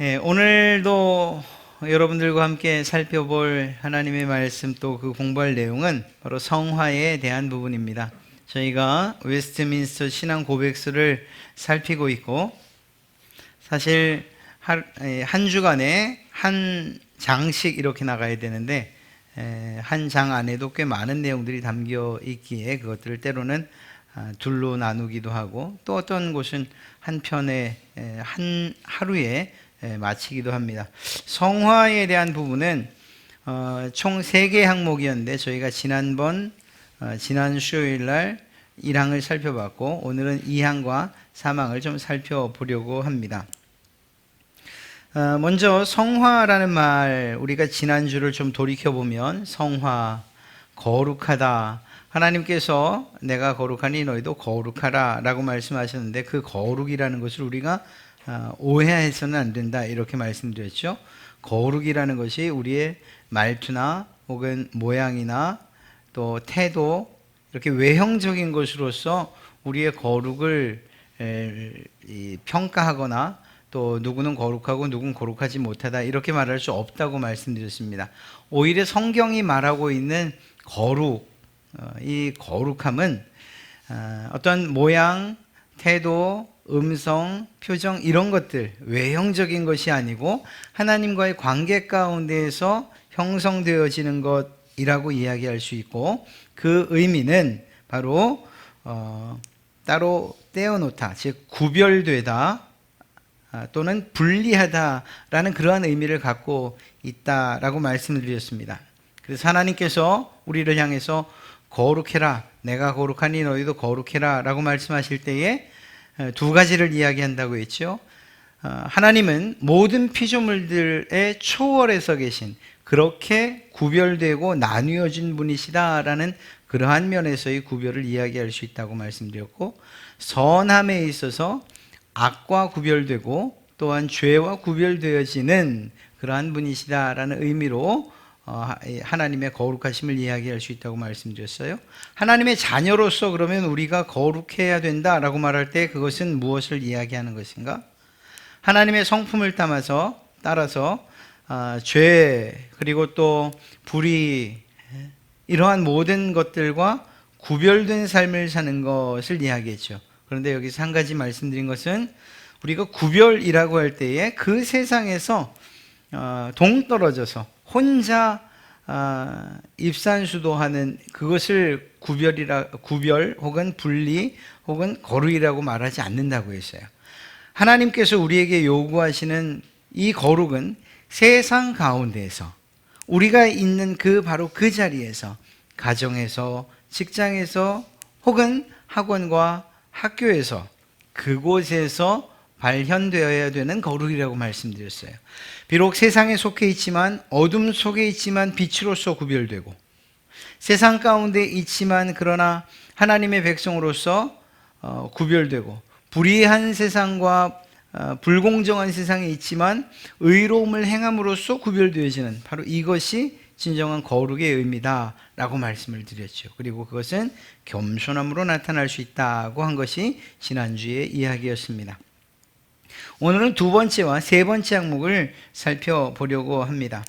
오늘도 여러분들과 함께 살펴볼 하나님의 말씀 또 그 공부할 내용은 바로 성화에 대한 부분입니다. 저희가 웨스트민스터 신앙 고백서를 살피고 있고, 사실 한 주간에 한 장씩 이렇게 나가야 되는데 한 장 안에도 꽤 많은 내용들이 담겨 있기에 그것들을 때로는 둘로 나누기도 하고, 또 어떤 곳은 한 편에 한 하루에 마치기도 합니다. 성화에 대한 부분은 총 3개 항목이었는데 저희가 지난 수요일 날 1항을 살펴봤고, 오늘은 2항과 3항을 좀 살펴보려고 합니다. 먼저 성화라는 말, 우리가 지난주를 좀 돌이켜보면 성화, 거룩하다, 하나님께서 내가 거룩하니 너희도 거룩하라 라고 말씀하셨는데, 그 거룩이라는 것을 우리가 오해해서는 안 된다 이렇게 말씀드렸죠. 거룩이라는 것이 우리의 말투나 혹은 모양이나 또 태도, 이렇게 외형적인 것으로서 우리의 거룩을 평가하거나 또 누구는 거룩하고 누구는 거룩하지 못하다 이렇게 말할 수 없다고 말씀드렸습니다. 오히려 성경이 말하고 있는 거룩, 이 거룩함은 어떤 모양, 태도, 음성, 표정 이런 것들, 외형적인 것이 아니고 하나님과의 관계 가운데에서 형성되어지는 것이라고 이야기할 수 있고, 그 의미는 바로 따로 떼어놓다, 즉 구별되다 또는 분리하다라는 그러한 의미를 갖고 있다라고 말씀을 드렸습니다. 그래서 하나님께서 우리를 향해서 거룩해라, 내가 거룩하니 너희도 거룩해라 라고 말씀하실 때에 두 가지를 이야기한다고 했죠. 하나님은 모든 피조물들의 초월해서 계신, 그렇게 구별되고 나뉘어진 분이시다라는 그러한 면에서의 구별을 이야기할 수 있다고 말씀드렸고, 선함에 있어서 악과 구별되고 또한 죄와 구별되어지는 그러한 분이시다라는 의미로 하나님의 거룩하심을 이야기할 수 있다고 말씀드렸어요. 하나님의 자녀로서 그러면 우리가 거룩해야 된다라고 말할 때 그것은 무엇을 이야기하는 것인가? 하나님의 성품을 따라서 죄 그리고 또 불의, 이러한 모든 것들과 구별된 삶을 사는 것을 이야기했죠. 그런데 여기서 한 가지 말씀드린 것은, 우리가 구별이라고 할 때에 그 세상에서 동떨어져서 혼자 입산수도하는 그것을 구별 혹은 분리 혹은 거룩이라고 말하지 않는다고 했어요. 하나님께서 우리에게 요구하시는 이 거룩은 세상 가운데에서 우리가 있는 바로 그 자리에서, 가정에서, 직장에서 혹은 학원과 학교에서, 그곳에서 발현되어야 되는 거룩이라고 말씀드렸어요. 비록 세상에 속해 있지만, 어둠 속에 있지만 빛으로서 구별되고, 세상 가운데 있지만 그러나 하나님의 백성으로서 구별되고, 불의한 세상과 불공정한 세상에 있지만 의로움을 행함으로써 구별되어지는, 바로 이것이 진정한 거룩의 의미다 라고 말씀을 드렸죠. 그리고 그것은 겸손함으로 나타날 수 있다고 한 것이 지난주의 이야기였습니다. 오늘은 두 번째와 세 번째 항목을 살펴보려고 합니다.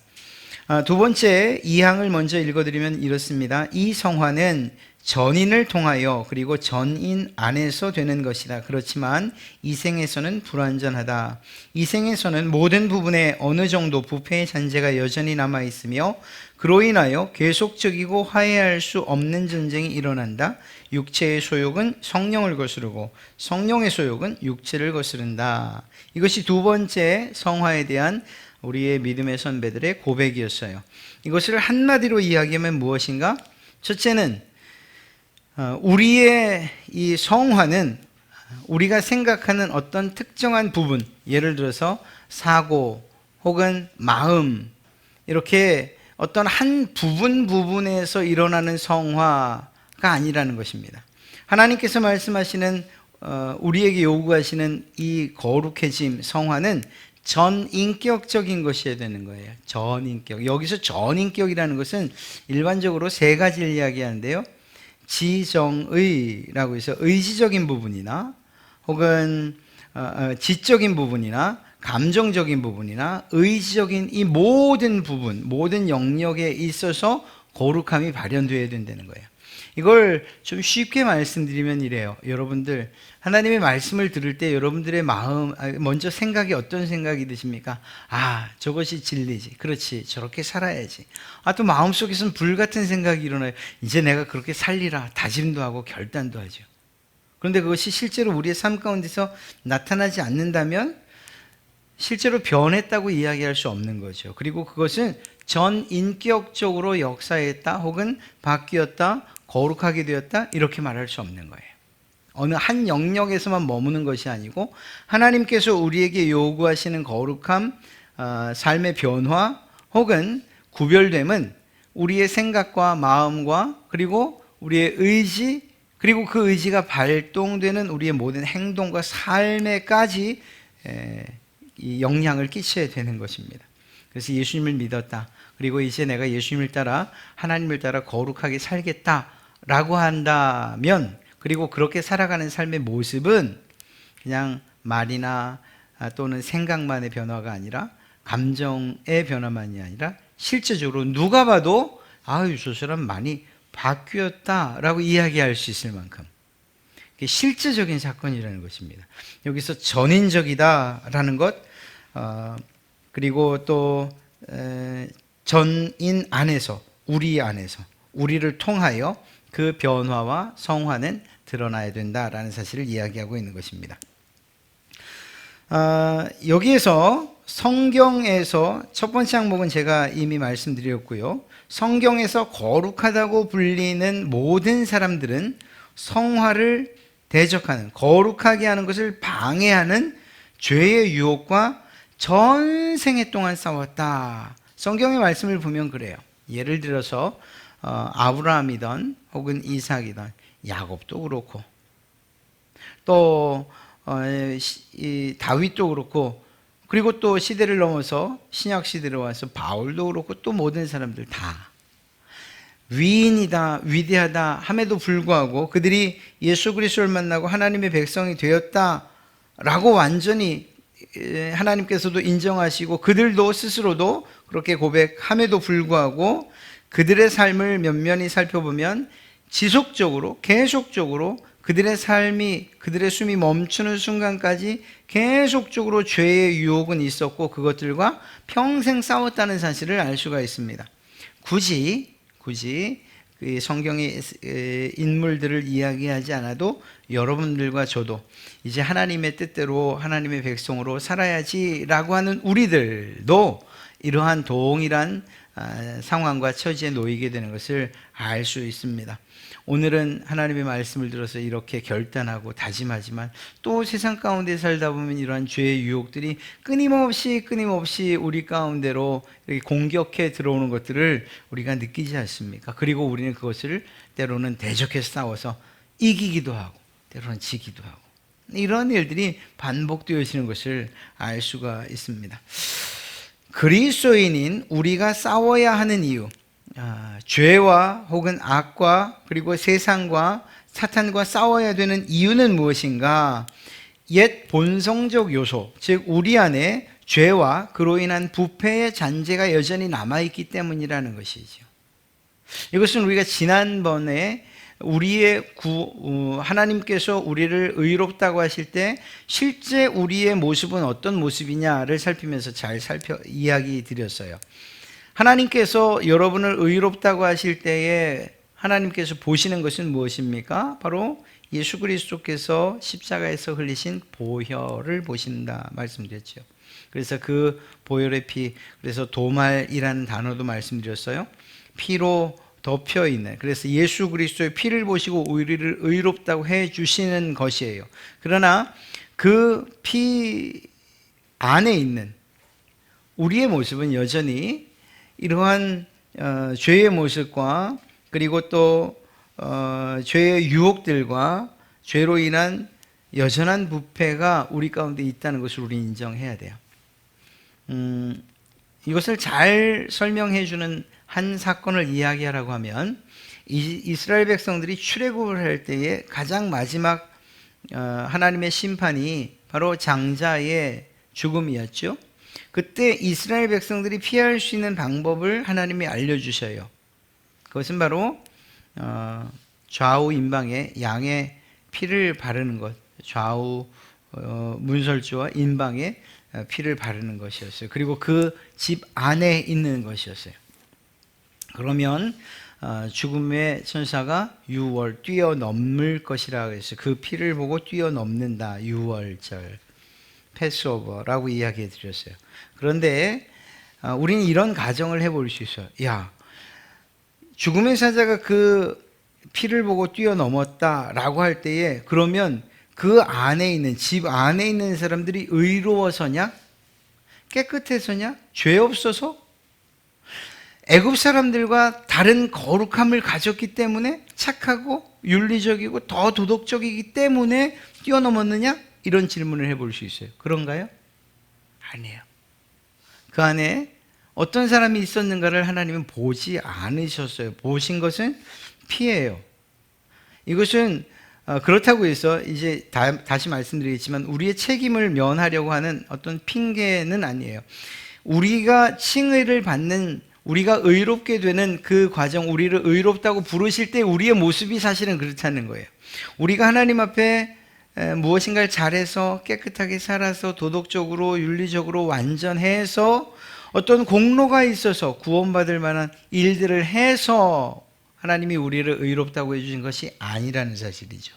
두 번째 2항을 먼저 읽어드리면 이렇습니다. 이 성화는 전인을 통하여 그리고 전인 안에서 되는 것이다. 그렇지만 이생에서는 불완전하다. 이생에서는 모든 부분에 어느 정도 부패의 잔재가 여전히 남아있으며 그로 인하여 계속적이고 화해할 수 없는 전쟁이 일어난다. 육체의 소욕은 성령을 거스르고 성령의 소욕은 육체를 거스른다. 이것이 두 번째 성화에 대한 우리의 믿음의 선배들의 고백이었어요. 이것을 한마디로 이야기하면 무엇인가? 첫째는 우리의 이 성화는 우리가 생각하는 어떤 특정한 부분, 예를 들어서 사고 혹은 마음, 이렇게 어떤 한 부분에서 일어나는 성화가 아니라는 것입니다. 하나님께서 말씀하시는 우리에게 요구하시는 이 거룩해짐, 성화는 전인격적인 것이어야 되는 거예요. 전인격. 여기서 전인격이라는 것은 일반적으로 세 가지를 이야기하는데요. 지정의라고 해서 의지적인 부분이나 혹은 지적인 부분이나 감정적인 부분이나 의지적인 이 모든 부분, 모든 영역에 있어서 거룩함이 발현되어야 된다는 거예요. 이걸 좀 쉽게 말씀드리면 이래요. 여러분들 하나님의 말씀을 들을 때 여러분들의 마음, 먼저 생각이 어떤 생각이 드십니까? 아, 저것이 진리지. 그렇지. 저렇게 살아야지. 또 마음속에서는 불같은 생각이 일어나요. 이제 내가 그렇게 살리라. 다짐도 하고 결단도 하죠. 그런데 그것이 실제로 우리의 삶 가운데서 나타나지 않는다면 실제로 변했다고 이야기할 수 없는 거죠. 그리고 그것은 전인격적으로 역사했다 혹은 바뀌었다, 거룩하게 되었다 이렇게 말할 수 없는 거예요. 어느 한 영역에서만 머무는 것이 아니고 하나님께서 우리에게 요구하시는 거룩함, 삶의 변화 혹은 구별됨은 우리의 생각과 마음과 그리고 우리의 의지 그리고 그 의지가 발동되는 우리의 모든 행동과 삶에까지 이 영향을 끼쳐야 되는 것입니다. 그래서 예수님을 믿었다. 그리고 이제 내가 예수님을 따라 하나님을 따라 거룩하게 살겠다라고 한다면 그리고 그렇게 살아가는 삶의 모습은 그냥 말이나 또는 생각만의 변화가 아니라 감정의 변화만이 아니라 실제적으로 누가 봐도 아유 저 사람 많이 바뀌었다라고 이야기할 수 있을 만큼 실제적인 사건이라는 것입니다. 여기서 전인적이다라는 것 그리고 또 전인 안에서 우리 안에서 우리를 통하여 그 변화와 성화는 드러나야 된다라는 사실을 이야기하고 있는 것입니다. 여기에서 성경에서 첫 번째 항목은 제가 이미 말씀드렸고요. 성경에서 거룩하다고 불리는 모든 사람들은 성화를 대적하는 거룩하게 하는 것을 방해하는 죄의 유혹과 전생애 동안 싸웠다. 성경의 말씀을 보면 그래요. 예를 들어서 아브라함이든 혹은 이삭이든 야곱도 그렇고 또 다윗도 그렇고 그리고 또 시대를 넘어서 신약 시대로 와서 바울도 그렇고 또 모든 사람들 다 위인이다 위대하다 함에도 불구하고 그들이 예수 그리스도를 만나고 하나님의 백성이 되었다라고 완전히 하나님께서도 인정하시고 그들도 스스로도 그렇게 고백함에도 불구하고 그들의 삶을 면면히 살펴보면 지속적으로 계속적으로 그들의 삶이 그들의 숨이 멈추는 순간까지 계속적으로 죄의 유혹은 있었고 그것들과 평생 싸웠다는 사실을 알 수가 있습니다. 굳이 그 성경의 인물들을 이야기하지 않아도 여러분들과 저도 이제 하나님의 뜻대로 하나님의 백성으로 살아야지라고 하는 우리들도 이러한 동일한 상황과 처지에 놓이게 되는 것을 알 수 있습니다. 오늘은 하나님의 말씀을 들어서 이렇게 결단하고 다짐하지만 또 세상 가운데 살다 보면 이러한 죄의 유혹들이 끊임없이 우리 가운데로 이렇게 공격해 들어오는 것들을 우리가 느끼지 않습니까? 그리고 우리는 그것을 때로는 대적해서 싸워서 이기기도 하고 때로는 지기도 하고 이런 일들이 반복되어지는 것을 알 수가 있습니다. 그리스도인인 우리가 싸워야 하는 이유, 죄와 혹은 악과 그리고 세상과 사탄과 싸워야 되는 이유는 무엇인가? 옛 본성적 요소, 즉 우리 안에 죄와 그로 인한 부패의 잔재가 여전히 남아있기 때문이라는 것이죠. 이것은 우리가 지난번에 하나님께서 우리를 의롭다고 하실 때 실제 우리의 모습은 어떤 모습이냐를 살피면서 잘 이야기 드렸어요. 하나님께서 여러분을 의롭다고 하실 때에 하나님께서 보시는 것은 무엇입니까? 바로 예수 그리스도께서 십자가에서 흘리신 보혈을 보신다 말씀드렸죠. 그래서 그 보혈의 피, 그래서 도말이라는 단어도 말씀드렸어요. 피로 덮여 있는, 그래서 예수 그리스도의 피를 보시고 우리를 의롭다고 해 주시는 것이에요. 그러나 그 피 안에 있는 우리의 모습은 여전히 이러한 죄의 모습과 그리고 또 죄의 유혹들과 죄로 인한 여전한 부패가 우리 가운데 있다는 것을 우리 인정해야 돼요. 이것을 잘 설명해 주는 한 사건을 이야기하라고 하면 이스라엘 백성들이 출애굽을 할 때에 가장 마지막 하나님의 심판이 바로 장자의 죽음이었죠. 그때 이스라엘 백성들이 피할 수 있는 방법을 하나님이 알려주셔요. 그것은 바로 좌우 인방에 양의 피를 바르는 것, 좌우 문설주와 인방에 피를 바르는 것이었어요. 그리고 그 집 안에 있는 것이었어요. 그러면 죽음의 천사가 유월 뛰어넘을 것이라 그랬어요. 그 피를 보고 뛰어넘는다. 유월절 패스오버라고 이야기해 드렸어요. 그런데 우리는 이런 가정을 해볼 수 있어요. 야, 죽음의 사자가 그 피를 보고 뛰어넘었다라고 할 때에 그러면 그 안에 있는 집 안에 있는 사람들이 의로워서냐? 깨끗해서냐? 죄 없어서? 애굽 사람들과 다른 거룩함을 가졌기 때문에 착하고 윤리적이고 더 도덕적이기 때문에 뛰어넘었느냐? 이런 질문을 해볼 수 있어요. 그런가요? 아니에요. 그 안에 어떤 사람이 있었는가를 하나님은 보지 않으셨어요. 보신 것은 피예요. 이것은 그렇다고 해서 이제 다시 말씀드리겠지만 우리의 책임을 면하려고 하는 어떤 핑계는 아니에요. 우리가 칭의를 받는, 우리가 의롭게 되는 그 과정, 우리를 의롭다고 부르실 때 우리의 모습이 사실은 그렇다는 거예요. 우리가 하나님 앞에 무엇인가를 잘해서 깨끗하게 살아서 도덕적으로 윤리적으로 완전해서 어떤 공로가 있어서 구원받을 만한 일들을 해서 하나님이 우리를 의롭다고 해주신 것이 아니라는 사실이죠.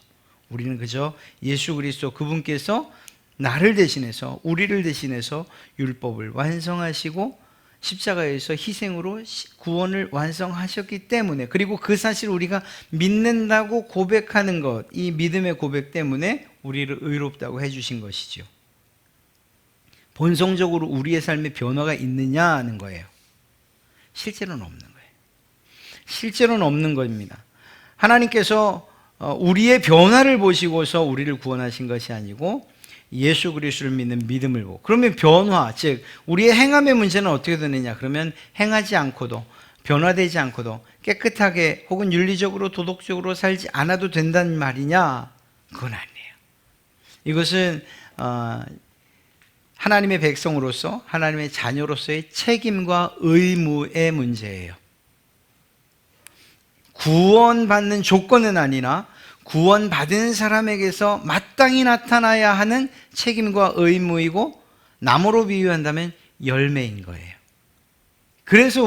우리는 그저 예수 그리스도 그분께서 나를 대신해서, 우리를 대신해서 율법을 완성하시고 십자가에서 희생으로 구원을 완성하셨기 때문에, 그리고 그 사실 우리가 믿는다고 고백하는 것, 이 믿음의 고백 때문에 우리를 의롭다고 해주신 것이죠. 본성적으로 우리의 삶에 변화가 있느냐 하는 거예요. 실제로는 없는 거예요. 실제로는 없는 겁니다. 하나님께서 우리의 변화를 보시고서 우리를 구원하신 것이 아니고 예수 그리스도를 믿는 믿음을 보고, 그러면 변화, 즉 우리의 행함의 문제는 어떻게 되느냐? 그러면 행하지 않고도, 변화되지 않고도 깨끗하게 혹은 윤리적으로 도덕적으로 살지 않아도 된다는 말이냐? 그건 아니에요. 이것은 하나님의 백성으로서, 하나님의 자녀로서의 책임과 의무의 문제예요. 구원받는 조건은 아니나 구원받은 사람에게서 마땅히 나타나야 하는 책임과 의무이고, 나무로 비유한다면 열매인 거예요. 그래서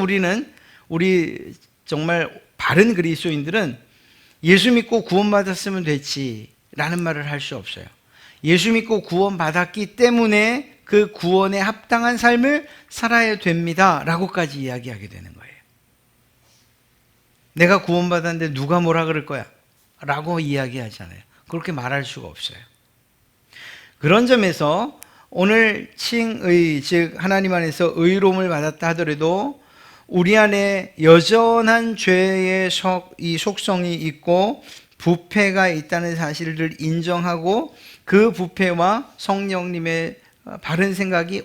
우리 정말 바른 그리스도인들은 예수 믿고 구원받았으면 됐지라는 말을 할 수 없어요. 예수 믿고 구원받았기 때문에 그 구원에 합당한 삶을 살아야 됩니다 라고까지 이야기하게 되는 거예요. 내가 구원받았는데 누가 뭐라 그럴 거야 라고 이야기하잖아요. 그렇게 말할 수가 없어요. 그런 점에서 오늘 칭의, 즉 하나님 안에서 의로움을 받았다 하더라도 우리 안에 여전한 죄의 이 속성이 있고 부패가 있다는 사실을 인정하고 그 부패와 성령님의 바른 생각이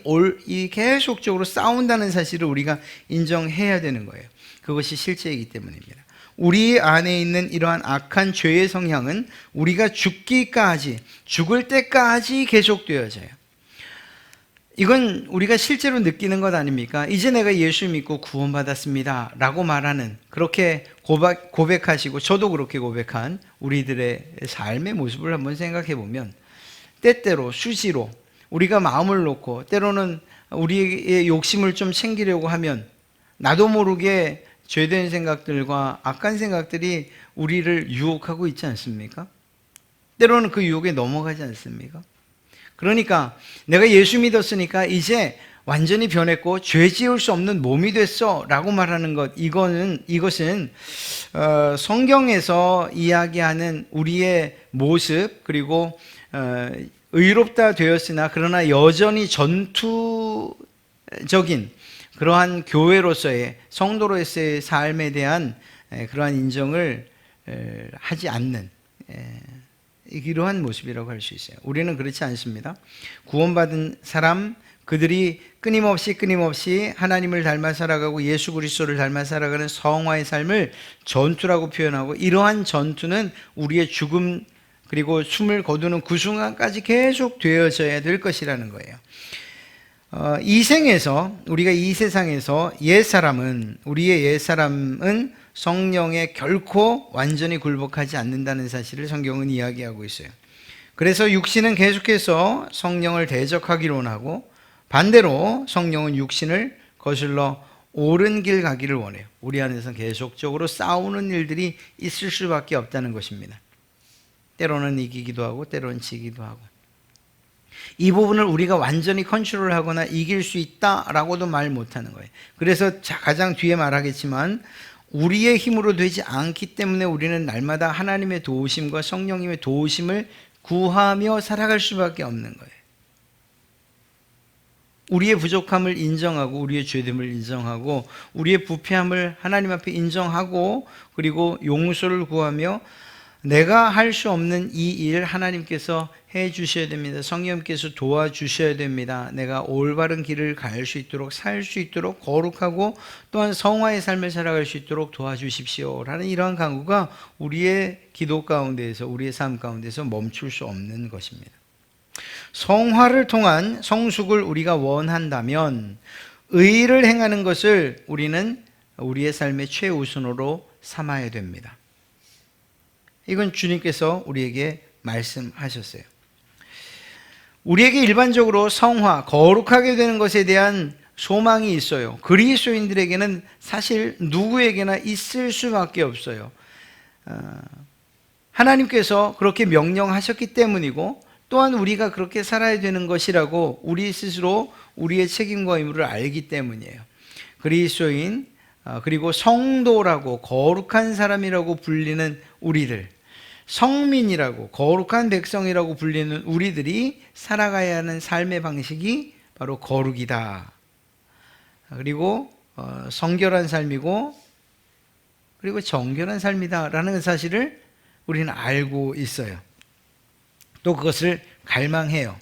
계속적으로 싸운다는 사실을 우리가 인정해야 되는 거예요. 그것이 실제이기 때문입니다. 우리 안에 있는 이러한 악한 죄의 성향은 우리가 죽을 때까지 계속되어져요. 이건 우리가 실제로 느끼는 것 아닙니까? 이제 내가 예수 믿고 구원받았습니다 라고 말하는, 그렇게 고백하시고 저도 그렇게 고백한 우리들의 삶의 모습을 한번 생각해 보면, 때때로 수시로 우리가 마음을 놓고 때로는 우리의 욕심을 좀 챙기려고 하면 나도 모르게 죄된 생각들과 악한 생각들이 우리를 유혹하고 있지 않습니까? 때로는 그 유혹에 넘어가지 않습니까? 그러니까 내가 예수 믿었으니까 이제 완전히 변했고 죄 지을 수 없는 몸이 됐어 라고 말하는 것, 이것은 성경에서 이야기하는 우리의 모습, 그리고 의롭다 되었으나 그러나 여전히 전투적인 그러한 교회로서의, 성도로서의 삶에 대한 그러한 인정을 하지 않는 이러한 모습이라고 할 수 있어요. 우리는 그렇지 않습니다. 구원받은 사람, 그들이 끊임없이 하나님을 닮아 살아가고 예수 그리스도를 닮아 살아가는 성화의 삶을 전투라고 표현하고, 이러한 전투는 우리의 죽음 그리고 숨을 거두는 그 순간까지 계속 되어져야 될 것이라는 거예요. 이 생에서 우리가 이 세상에서 우리의 옛사람은 성령에 결코 완전히 굴복하지 않는다는 사실을 성경은 이야기하고 있어요. 그래서 육신은 계속해서 성령을 대적하기를 하고 반대로 성령은 육신을 거슬러 옳은 길 가기를 원해요. 우리 안에서 계속적으로 싸우는 일들이 있을 수밖에 없다는 것입니다. 때로는 이기기도 하고 때로는 지기도 하고, 이 부분을 우리가 완전히 컨트롤하거나 이길 수 있다라고도 말 못하는 거예요. 그래서 가장 뒤에 말하겠지만 우리의 힘으로 되지 않기 때문에 우리는 날마다 하나님의 도우심과 성령님의 도우심을 구하며 살아갈 수밖에 없는 거예요. 우리의 부족함을 인정하고 우리의 죄됨을 인정하고 우리의 부패함을 하나님 앞에 인정하고 그리고 용서를 구하며 내가 할 수 없는 이 일 하나님께서 해 주셔야 됩니다. 성령님께서 도와주셔야 됩니다. 내가 올바른 길을 갈 수 있도록, 살 수 있도록, 거룩하고 또한 성화의 삶을 살아갈 수 있도록 도와주십시오 라는 이러한 간구가 우리의 기도 가운데에서, 우리의 삶 가운데서 멈출 수 없는 것입니다. 성화를 통한 성숙을 우리가 원한다면 의를 행하는 것을 우리는 우리의 삶의 최우선으로 삼아야 됩니다. 이건 주님께서 우리에게 말씀하셨어요. 우리에게 일반적으로 성화, 거룩하게 되는 것에 대한 소망이 있어요. 그리스도인들에게는 사실 누구에게나 있을 수밖에 없어요. 하나님께서 그렇게 명령하셨기 때문이고 또한 우리가 그렇게 살아야 되는 것이라고 우리 스스로 우리의 책임과 의무를 알기 때문이에요. 그리스도인 그리고 성도라고 거룩한 사람이라고 불리는 우리들, 성민이라고 거룩한 백성이라고 불리는 우리들이 살아가야 하는 삶의 방식이 바로 거룩이다. 그리고 성결한 삶이고 그리고 정결한 삶이다라는 사실을 우리는 알고 있어요. 또 그것을 갈망해요.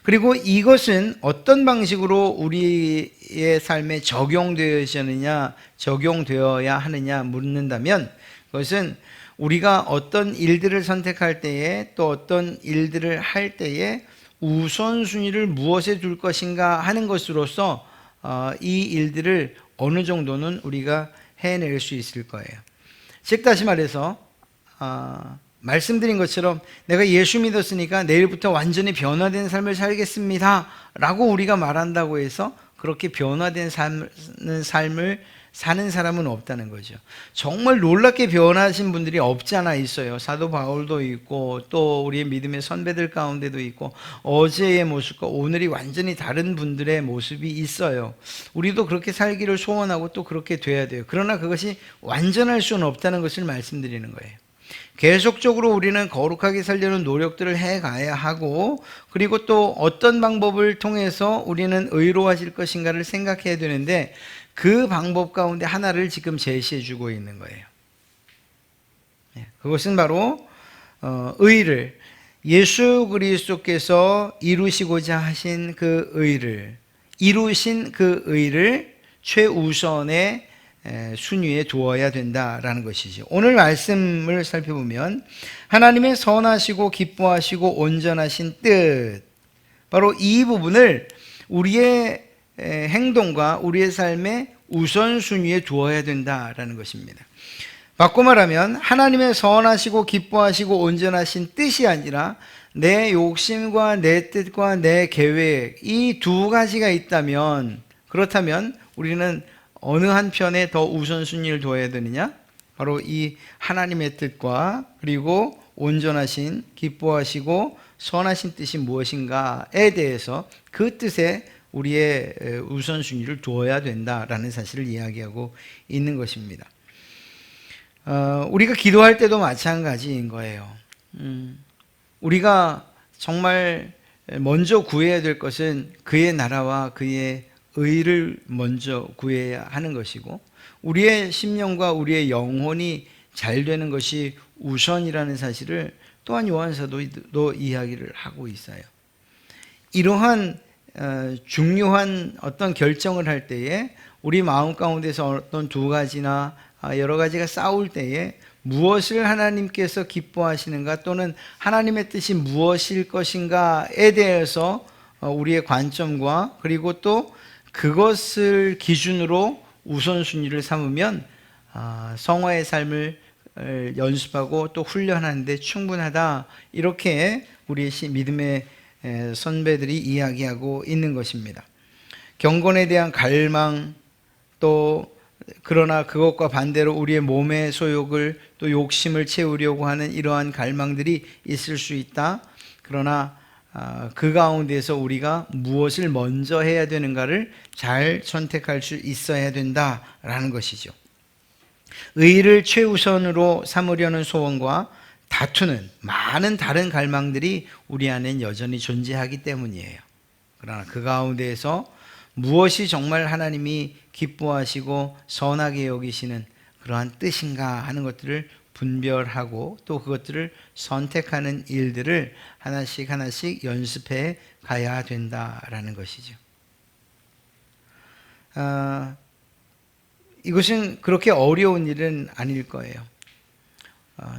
그리고 이것은 어떤 방식으로 우리의 삶에 적용되어야 하느냐 묻는다면 그것은 우리가 어떤 일들을 선택할 때에 또 어떤 일들을 할 때에 우선순위를 무엇에 둘 것인가 하는 것으로서 이 일들을 어느 정도는 우리가 해낼 수 있을 거예요. 즉 다시 말해서 말씀드린 것처럼 내가 예수 믿었으니까 내일부터 완전히 변화된 삶을 살겠습니다 라고 우리가 말한다고 해서 그렇게 변화된 삶을 사는 사람은 없다는 거죠. 정말 놀랍게 변하신 분들이 없지 않아 있어요. 사도 바울도 있고 또 우리의 믿음의 선배들 가운데도 있고 어제의 모습과 오늘이 완전히 다른 분들의 모습이 있어요. 우리도 그렇게 살기를 소원하고 또 그렇게 돼야 돼요. 그러나 그것이 완전할 수는 없다는 것을 말씀드리는 거예요. 계속적으로 우리는 거룩하게 살려는 노력들을 해가야 하고 그리고 또 어떤 방법을 통해서 우리는 의로워질 것인가를 생각해야 되는데 그 방법 가운데 하나를 지금 제시해 주고 있는 거예요. 그것은 바로 의를, 예수 그리스도께서 이루시고자 하신 그 의를, 이루신 그 의를 최우선의 순위에 두어야 된다라는 것이죠. 오늘 말씀을 살펴보면 하나님의 선하시고 기뻐하시고 온전하신 뜻, 바로 이 부분을 우리의 행동과 우리의 삶의 우선순위에 두어야 된다라는 것입니다. 바꿔 말하면 하나님의 선하시고 기뻐하시고 온전하신 뜻이 아니라 내 욕심과 내 뜻과 내 계획, 이 두 가지가 있다면, 그렇다면 우리는 어느 한편에 더 우선순위를 둬야 되느냐? 바로 이 하나님의 뜻과 그리고 온전하신 기뻐하시고 선하신 뜻이 무엇인가에 대해서 그 뜻에 우리의 우선순위를 두어야 된다라는 사실을 이야기하고 있는 것입니다. 우리가 기도할 때도 마찬가지인 거예요. 우리가 정말 먼저 구해야 될 것은 그의 나라와 그의 의를 먼저 구해야 하는 것이고 우리의 심령과 우리의 영혼이 잘 되는 것이 우선이라는 사실을 또한 요한사도도 이야기를 하고 있어요. 이러한 중요한 어떤 결정을 할 때에 우리 마음 가운데서 어떤 두 가지나 여러 가지가 싸울 때에 무엇을 하나님께서 기뻐하시는가 또는 하나님의 뜻이 무엇일 것인가에 대해서 우리의 관점과 그리고 또 그것을 기준으로 우선순위를 삼으면 성화의 삶을 연습하고 또 훈련하는데 충분하다. 이렇게 우리 믿음의 선배들이 이야기하고 있는 것입니다. 경건에 대한 갈망, 또 그러나 그것과 반대로 우리의 몸의 소욕을 또 욕심을 채우려고 하는 이러한 갈망들이 있을 수 있다. 그러나 그 가운데서 우리가 무엇을 먼저 해야 되는가를 잘 선택할 수 있어야 된다라는 것이죠. 의를 최우선으로 삼으려는 소원과 다투는 많은 다른 갈망들이 우리 안엔 여전히 존재하기 때문이에요. 그러나 그 가운데에서 무엇이 정말 하나님이 기뻐하시고 선하게 여기시는 그러한 뜻인가 하는 것들을 분별하고 또 그것들을 선택하는 일들을 하나씩 하나씩 연습해 가야 된다라는 것이죠. 이것은 그렇게 어려운 일은 아닐 거예요.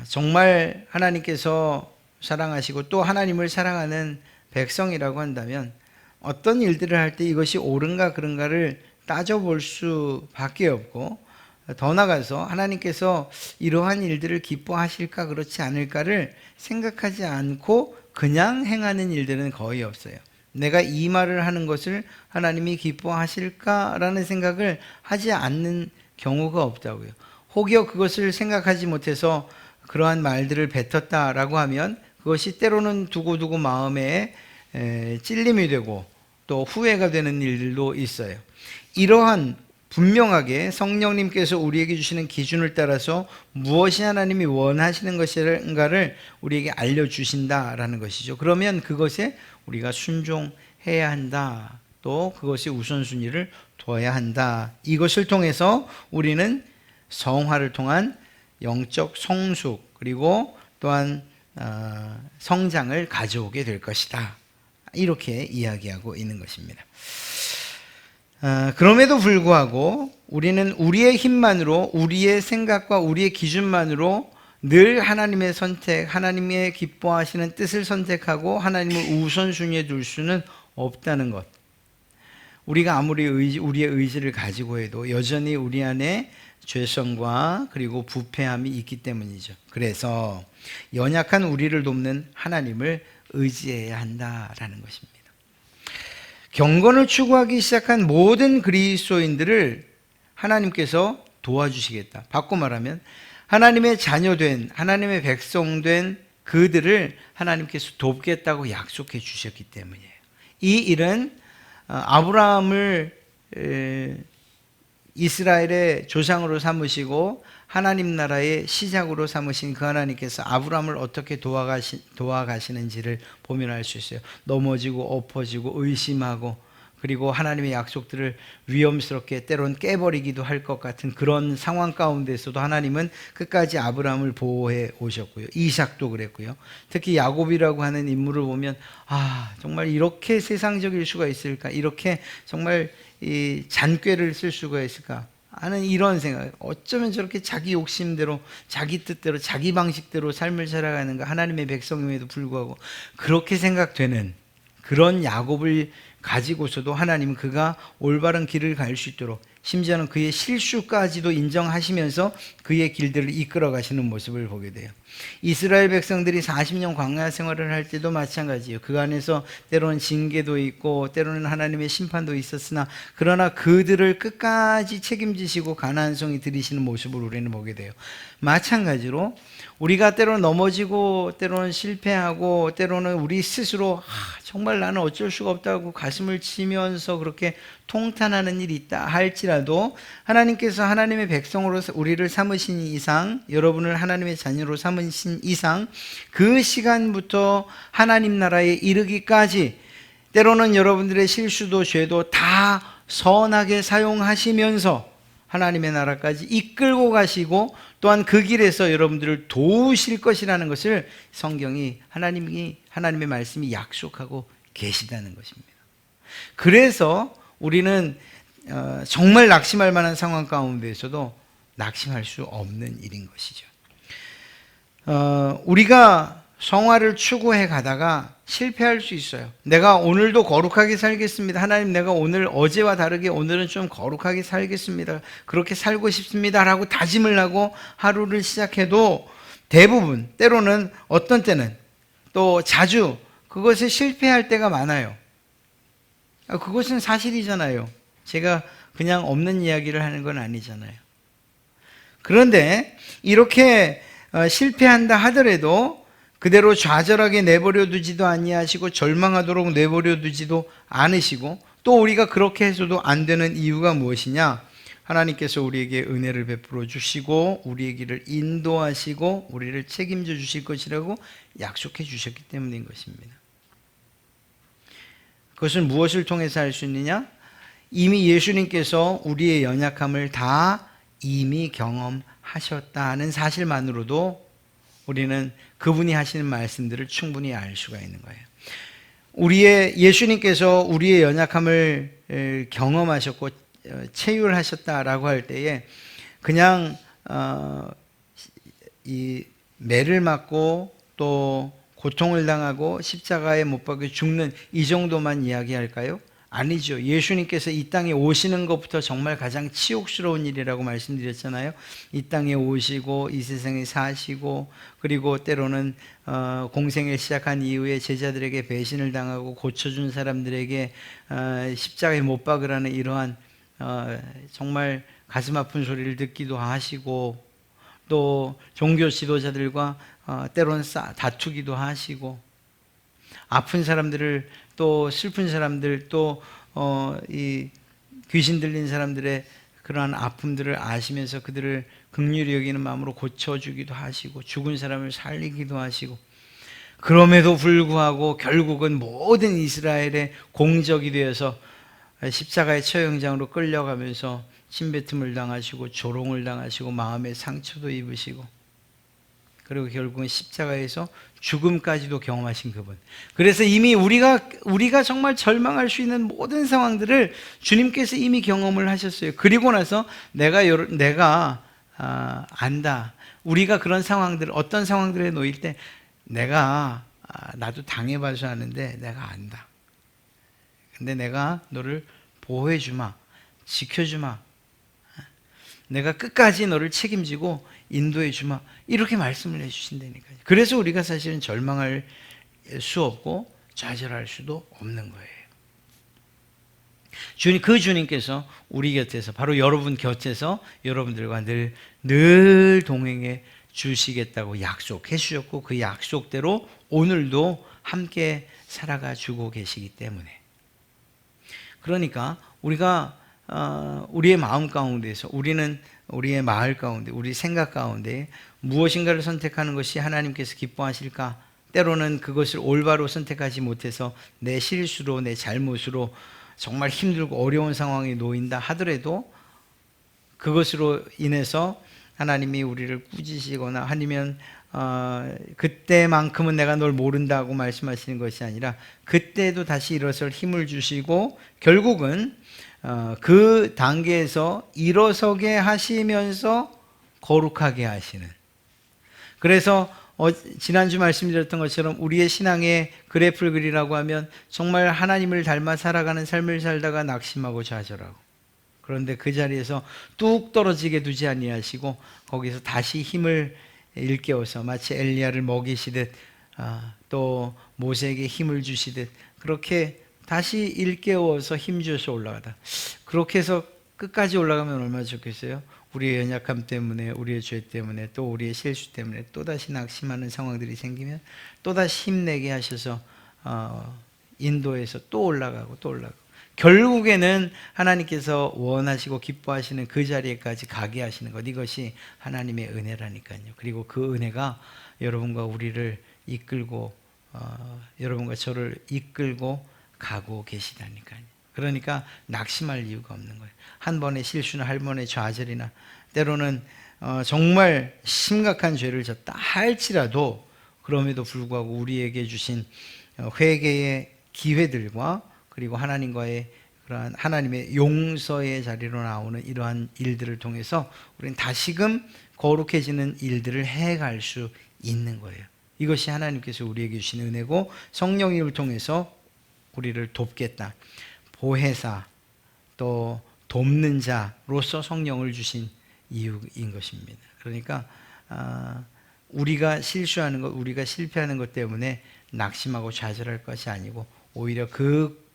정말 하나님께서 사랑하시고 또 하나님을 사랑하는 백성이라고 한다면 어떤 일들을 할 때 이것이 옳은가 그른가를 따져볼 수밖에 없고, 더 나아가서 하나님께서 이러한 일들을 기뻐하실까 그렇지 않을까를 생각하지 않고 그냥 행하는 일들은 거의 없어요. 내가 이 말을 하는 것을 하나님이 기뻐하실까라는 생각을 하지 않는 경우가 없다고요. 혹여 그것을 생각하지 못해서 그러한 말들을 뱉었다라고 하면 그것이 때로는 두고두고 마음에 찔림이 되고 또 후회가 되는 일들도 있어요. 이러한 분명하게 성령님께서 우리에게 주시는 기준을 따라서 무엇이 하나님이 원하시는 것인가를 우리에게 알려주신다라는 것이죠. 그러면 그것에 우리가 순종해야 한다. 또 그것이 우선순위를 둬야 한다. 이것을 통해서 우리는 성화를 통한 영적 성숙 그리고 또한 성장을 가져오게 될 것이다. 이렇게 이야기하고 있는 것입니다. 그럼에도 불구하고 우리는 우리의 힘만으로, 우리의 생각과 우리의 기준만으로 늘 하나님의 선택, 하나님의 기뻐하시는 뜻을 선택하고 하나님을 우선순위에 둘 수는 없다는 것. 우리가 아무리 우리의 의지를 가지고 해도 여전히 우리 안에 죄성과 그리고 부패함이 있기 때문이죠. 그래서 연약한 우리를 돕는 하나님을 의지해야 한다라는 것입니다. 경건을 추구하기 시작한 모든 그리스도인들을 하나님께서 도와주시겠다. 바꿔 말하면 하나님의 자녀된, 하나님의 백성된 그들을 하나님께서 돕겠다고 약속해 주셨기 때문이에요. 이 일은 아브라함을 이스라엘의 조상으로 삼으시고 하나님 나라의 시작으로 삼으신 그 하나님께서 아브라함을 어떻게 도와가시는지를 보면 알 수 있어요. 넘어지고 엎어지고 의심하고 그리고 하나님의 약속들을 위험스럽게 때론 깨버리기도 할 것 같은 그런 상황 가운데서도 하나님은 끝까지 아브라함을 보호해 오셨고요. 이삭도 그랬고요. 특히 야곱이라고 하는 인물을 보면 정말 이렇게 세상적일 수가 있을까? 이렇게 정말 이 잔꾀를 쓸 수가 있을까 하는 이런 생각. 어쩌면 저렇게 자기 욕심대로 자기 뜻대로 자기 방식대로 삶을 살아가는가. 하나님의 백성임에도 불구하고 그렇게 생각되는 그런 야곱을 가지고서도 하나님은 그가 올바른 길을 갈 수 있도록 심지어는 그의 실수까지도 인정하시면서 그의 길들을 이끌어 가시는 모습을 보게 돼요. 이스라엘 백성들이 40년 광야 생활을 할 때도 마찬가지예요. 그 안에서 때로는 징계도 있고 때로는 하나님의 심판도 있었으나 그러나 그들을 끝까지 책임지시고 가나안 성에 들이시는 모습을 우리는 보게 돼요. 마찬가지로 우리가 때로는 넘어지고 때로는 실패하고 때로는 우리 스스로 정말 나는 어쩔 수가 없다고 가슴을 치면서 그렇게 통탄하는 일이 있다 할지라도 하나님께서 하나님의 백성으로 우리를 삼으신 이상, 여러분을 하나님의 자녀로 삼으신 이상 그 시간부터 하나님 나라에 이르기까지 때로는 여러분들의 실수도 죄도 다 선하게 사용하시면서 하나님의 나라까지 이끌고 가시고 또한 그 길에서 여러분들을 도우실 것이라는 것을 성경이 하나님의 말씀이 약속하고 계시다는 것입니다. 그래서 우리는 정말 낙심할 만한 상황 가운데에서도 낙심할 수 없는 일인 것이죠. 우리가 성화를 추구해 가다가 실패할 수 있어요. 내가 오늘도 거룩하게 살겠습니다. 하나님, 내가 오늘 어제와 다르게 오늘은 좀 거룩하게 살겠습니다. 그렇게 살고 싶습니다. 라고 다짐을 하고 하루를 시작해도 대부분, 때로는 어떤 때는 또 자주 그것에 실패할 때가 많아요. 그것은 사실이잖아요. 제가 그냥 없는 이야기를 하는 건 아니잖아요. 그런데 이렇게 실패한다 하더라도 그대로 좌절하게 내버려 두지도 아니하시고 절망하도록 내버려 두지도 않으시고, 또 우리가 그렇게 해서도 안 되는 이유가 무엇이냐? 하나님께서 우리에게 은혜를 베풀어 주시고 우리의 길을 인도하시고 우리를 책임져 주실 것이라고 약속해 주셨기 때문인 것입니다. 그것은 무엇을 통해서 할 수 있느냐? 이미 예수님께서 우리의 연약함을 다 이미 경험하셨다는 사실만으로도 우리는 그분이 하시는 말씀들을 충분히 알 수가 있는 거예요. 예수님께서 우리의 연약함을 경험하셨고 체휼하셨다라고 할 때에 그냥 이 매를 맞고 또 고통을 당하고 십자가에 못 박혀 죽는 이 정도만 이야기할까요? 아니죠. 예수님께서 이 땅에 오시는 것부터 정말 가장 치욕스러운 일이라고 말씀드렸잖아요. 이 땅에 오시고 이 세상에 사시고, 그리고 때로는 공생을 시작한 이후에 제자들에게 배신을 당하고 고쳐준 사람들에게 십자가에 못 박으라는 이러한 정말 가슴 아픈 소리를 듣기도 하시고, 또 종교 지도자들과 때로는 다투기도 하시고, 아픈 사람들을, 또 슬픈 사람들, 또 이 귀신 들린 사람들의 그러한 아픔들을 아시면서 그들을 긍휼히 여기는 마음으로 고쳐주기도 하시고, 죽은 사람을 살리기도 하시고, 그럼에도 불구하고 결국은 모든 이스라엘의 공적이 되어서 십자가의 처형장으로 끌려가면서 침뱉음을 당하시고 조롱을 당하시고 마음의 상처도 입으시고, 그리고 결국은 십자가에서 죽음까지도 경험하신 그분. 그래서 이미 우리가 정말 절망할 수 있는 모든 상황들을 주님께서 이미 경험을 하셨어요. 그리고 나서 내가 안다. 우리가 그런 상황들, 어떤 상황들에 놓일 때 내가 나도 당해봐서 아는데 내가 안다. 근데 내가 너를 보호해주마, 지켜주마, 내가 끝까지 너를 책임지고 인도해주마, 이렇게 말씀을 해주신다니까요. 그래서 우리가 사실은 절망할 수 없고 좌절할 수도 없는 거예요. 그 주님께서 우리 곁에서, 바로 여러분 곁에서 여러분들과 늘 동행해 주시겠다고 약속해 주셨고, 그 약속대로 오늘도 함께 살아가 주고 계시기 때문에, 그러니까 우리가 우리의 마음 가운데서, 우리의 마을 가운데, 우리 생각 가운데 무엇인가를 선택하는 것이 하나님께서 기뻐하실까? 때로는 그것을 올바로 선택하지 못해서 내 실수로, 내 잘못으로 정말 힘들고 어려운 상황에 놓인다 하더라도 그것으로 인해서 하나님이 우리를 꾸짖으시거나 아니면 그때만큼은 내가 널 모른다고 말씀하시는 것이 아니라 그때도 다시 일어설 힘을 주시고, 결국은 그 단계에서 일어서게 하시면서 거룩하게 하시는. 그래서 지난주 말씀드렸던 것처럼 우리의 신앙의 그래프를 그리라고 하면 정말 하나님을 닮아 살아가는 삶을 살다가 낙심하고 좌절하고, 그런데 그 자리에서 뚝 떨어지게 두지 아니하시고 거기서 다시 힘을 일깨워서 마치 엘리야를 먹이시듯 또 모세에게 힘을 주시듯 그렇게 다시 일깨워서 힘주어서 올라가다. 그렇게 해서 끝까지 올라가면 얼마나 좋겠어요? 우리의 연약함 때문에, 우리의 죄 때문에, 또 우리의 실수 때문에 또다시 낙심하는 상황들이 생기면 또다시 힘내게 하셔서 인도해서 또 올라가고 또 올라가고, 결국에는 하나님께서 원하시고 기뻐하시는 그 자리에까지 가게 하시는 것, 이것이 하나님의 은혜라니까요. 그리고 그 은혜가 여러분과 우리를 이끌고 여러분과 저를 이끌고 가고 계시다니까요. 그러니까 낙심할 이유가 없는 거예요. 한 번의 실수나 한 번의 좌절이나 때로는 정말 심각한 죄를 졌다 할지라도, 그럼에도 불구하고 우리에게 주신 회개의 기회들과 그리고 하나님과의 그러한 하나님의 용서의 자리로 나오는 이러한 일들을 통해서 우리는 다시금 거룩해지는 일들을 해갈 수 있는 거예요. 이것이 하나님께서 우리에게 주신 은혜고 성령님을 통해서 우리를 돕겠다. 보혜사 또 돕는 자로서 성령을 주신 이유인 것입니다. 그러니까 우리가 실수하는 것, 우리가 실패하는 것 때문에 낙심하고 좌절할 것이 아니고 오히려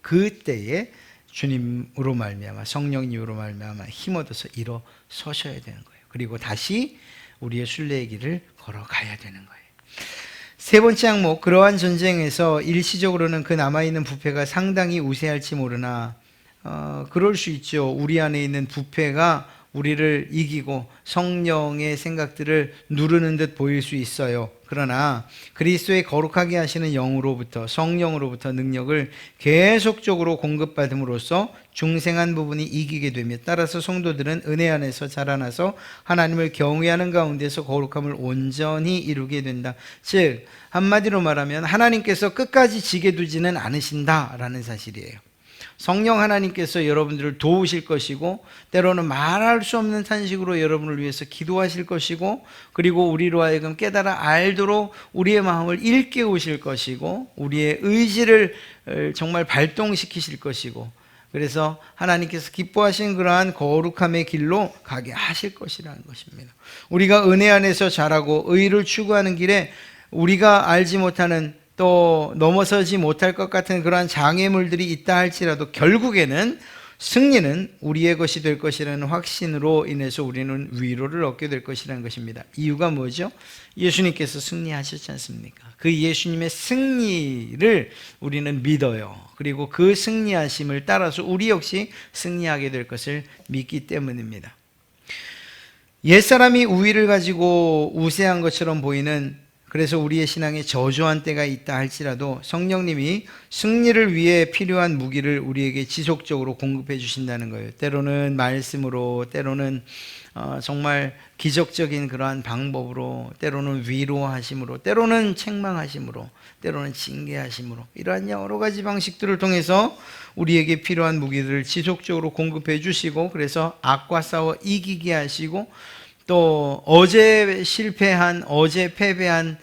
그때에 주님으로 말미암아 성령님으로 말미암아 힘 얻어서 일어서셔야 되는 거예요. 그리고 다시 우리의 순례의 길을 걸어가야 되는 거예요. 세 번째 항목, 그러한 전쟁에서 일시적으로는 그 남아있는 부패가 상당히 우세할지 모르나 그럴 수 있죠. 우리 안에 있는 부패가 우리를 이기고 성령의 생각들을 누르는 듯 보일 수 있어요. 그러나 그리스도의 거룩하게 하시는 영으로부터 성령으로부터 능력을 계속적으로 공급받음으로써 중생한 부분이 이기게 되며 따라서 성도들은 은혜 안에서 자라나서 하나님을 경외하는 가운데서 거룩함을 온전히 이루게 된다. 즉 한마디로 말하면 하나님께서 끝까지 지게 두지는 않으신다라는 사실이에요. 성령 하나님께서 여러분들을 도우실 것이고 때로는 말할 수 없는 탄식으로 여러분을 위해서 기도하실 것이고 그리고 우리로 하여금 깨달아 알도록 우리의 마음을 일깨우실 것이고 우리의 의지를 정말 발동시키실 것이고 그래서 하나님께서 기뻐하신 그러한 거룩함의 길로 가게 하실 것이라는 것입니다. 우리가 은혜 안에서 자라고 의를 추구하는 길에 우리가 알지 못하는 또 넘어서지 못할 것 같은 그러한 장애물들이 있다 할지라도 결국에는 승리는 우리의 것이 될 것이라는 확신으로 인해서 우리는 위로를 얻게 될 것이라는 것입니다. 이유가 뭐죠? 예수님께서 승리하셨지 않습니까? 그 예수님의 승리를 우리는 믿어요. 그리고 그 승리하심을 따라서 우리 역시 승리하게 될 것을 믿기 때문입니다. 옛사람이 우위를 가지고 우세한 것처럼 보이는 그래서 우리의 신앙에 저조한 때가 있다 할지라도 성령님이 승리를 위해 필요한 무기를 우리에게 지속적으로 공급해 주신다는 거예요. 때로는 말씀으로, 때로는 정말 기적적인 그러한 방법으로, 때로는 위로하심으로, 때로는 책망하심으로, 때로는 징계하심으로 이러한 여러 가지 방식들을 통해서 우리에게 필요한 무기들을 지속적으로 공급해 주시고 그래서 악과 싸워 이기게 하시고 또 어제 실패한 어제 패배한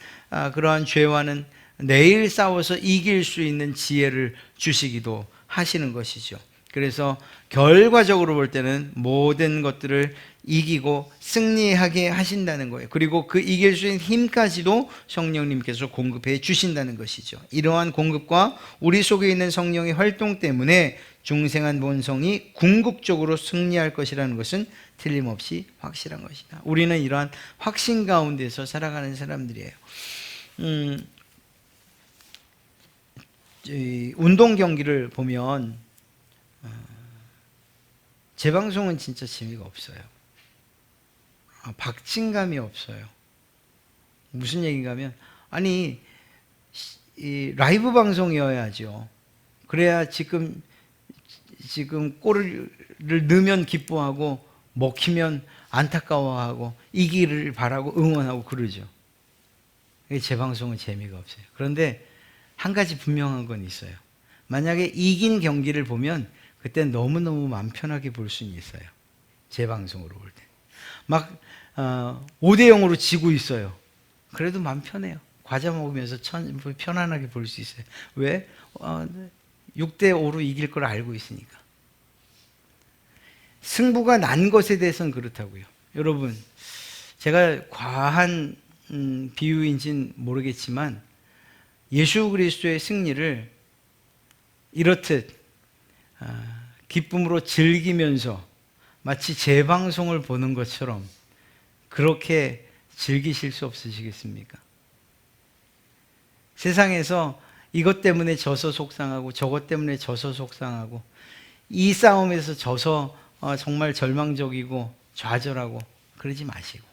그러한 죄와는 내일 싸워서 이길 수 있는 지혜를 주시기도 하시는 것이죠. 그래서 결과적으로 볼 때는 모든 것들을 이기고 승리하게 하신다는 거예요. 그리고 그 이길 수 있는 힘까지도 성령님께서 공급해 주신다는 것이죠. 이러한 공급과 우리 속에 있는 성령의 활동 때문에 중생한 본성이 궁극적으로 승리할 것이라는 것은 틀림없이 확실한 것이다. 우리는 이러한 확신 가운데서 살아가는 사람들이에요. 운동 경기를 보면 재방송은 진짜 재미가 없어요. 박진감이 없어요. 무슨 얘기인가 하면 아니 이 라이브 방송이어야죠. 그래야 지금 골을 넣으면 기뻐하고 먹히면 안타까워하고 이기를 바라고 응원하고 그러죠. 재방송은 재미가 없어요. 그런데 한 가지 분명한 건 있어요. 만약에 이긴 경기를 보면 그때 너무너무 마음 편하게 볼 수는 있어요. 재방송으로 볼 때. 막 5대0으로 지고 있어요. 그래도 마음 편해요. 과자 먹으면서 편안하게 볼 수 있어요. 왜? 6대5로 이길 걸 알고 있으니까. 승부가 난 것에 대해서는 그렇다고요. 여러분, 제가 과한 비유인지는 모르겠지만 예수 그리스도의 승리를 이렇듯 기쁨으로 즐기면서 마치 재방송을 보는 것처럼 그렇게 즐기실 수 없으시겠습니까? 세상에서 이것 때문에 져서 속상하고 저것 때문에 져서 속상하고 이 싸움에서 져서 정말 절망적이고 좌절하고 그러지 마시고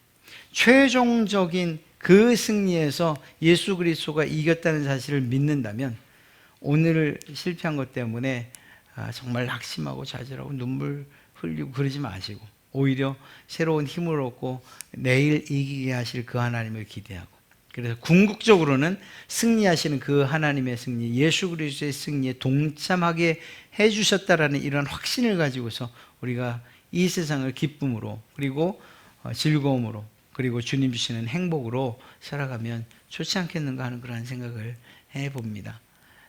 최종적인 그 승리에서 예수 그리스도가 이겼다는 사실을 믿는다면 오늘 실패한 것 때문에 정말 낙심하고 좌절하고 눈물 흘리고 그러지 마시고 오히려 새로운 힘을 얻고 내일 이기게 하실 그 하나님을 기대하고 그래서 궁극적으로는 승리하시는 그 하나님의 승리, 예수 그리스도의 승리에 동참하게 해주셨다라는 이런 확신을 가지고서 우리가 이 세상을 기쁨으로 그리고 즐거움으로 그리고 주님 주시는 행복으로 살아가면 좋지 않겠는가 하는 그런 생각을 해봅니다.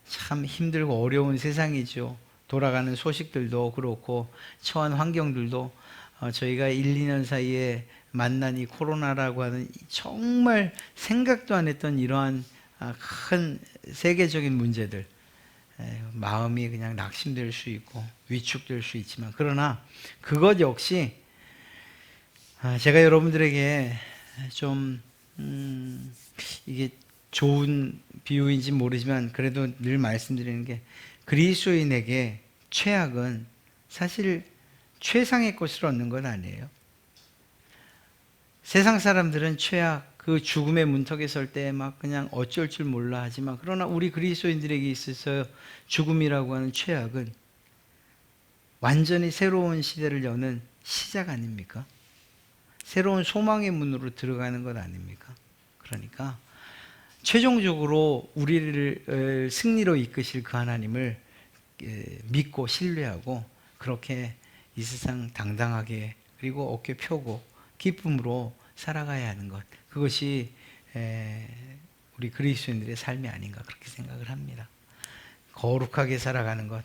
참 힘들고 어려운 세상이죠. 돌아가는 소식들도 그렇고 처한 환경들도 저희가 1, 2년 사이에 만난 이 코로나라고 하는 정말 생각도 안 했던 이러한 큰 세계적인 문제들, 마음이 그냥 낙심될 수 있고 위축될 수 있지만, 그러나 그것 역시 제가 여러분들에게 좀 이게 좋은 비유인지 모르지만 그래도 늘 말씀드리는 게, 그리스도인에게 최악은 사실 최상의 것을 얻는 건 아니에요. 세상 사람들은 최악, 그 죽음의 문턱에 설 때 막 그냥 어쩔 줄 몰라 하지만, 그러나 우리 그리스도인들에게 있어서 죽음이라고 하는 최악은 완전히 새로운 시대를 여는 시작 아닙니까? 새로운 소망의 문으로 들어가는 것 아닙니까? 그러니까 최종적으로 우리를 승리로 이끄실 그 하나님을 믿고 신뢰하고 그렇게 이 세상 당당하게 그리고 어깨 펴고 기쁨으로 살아가야 하는 것, 그것이 우리 그리스도인들의 삶이 아닌가 그렇게 생각을 합니다. 거룩하게 살아가는 것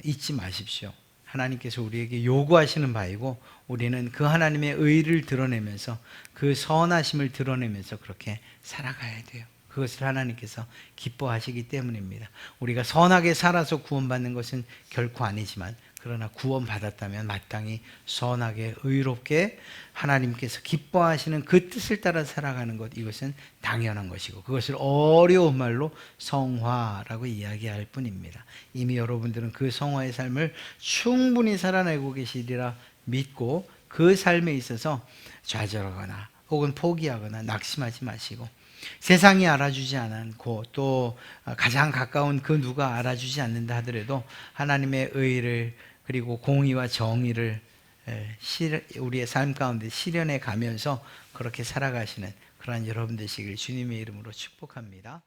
잊지 마십시오. 하나님께서 우리에게 요구하시는 바이고, 우리는 그 하나님의 의를 드러내면서 그 선하심을 드러내면서 그렇게 살아가야 돼요. 그것을 하나님께서 기뻐하시기 때문입니다. 우리가 선하게 살아서 구원받는 것은 결코 아니지만, 그러나 구원받았다면 마땅히 선하게 의롭게 하나님께서 기뻐하시는 그 뜻을 따라 살아가는 것, 이것은 당연한 것이고, 그것을 어려운 말로 성화라고 이야기할 뿐입니다. 이미 여러분들은 그 성화의 삶을 충분히 살아내고 계시리라 믿고, 그 삶에 있어서 좌절하거나 혹은 포기하거나 낙심하지 마시고, 세상이 알아주지 않고 또 가장 가까운 그 누가 알아주지 않는다 하더라도 하나님의 의를 그리고 공의와 정의를 우리의 삶 가운데 실현해 가면서 그렇게 살아가시는 그러한 여러분 되시길 주님의 이름으로 축복합니다.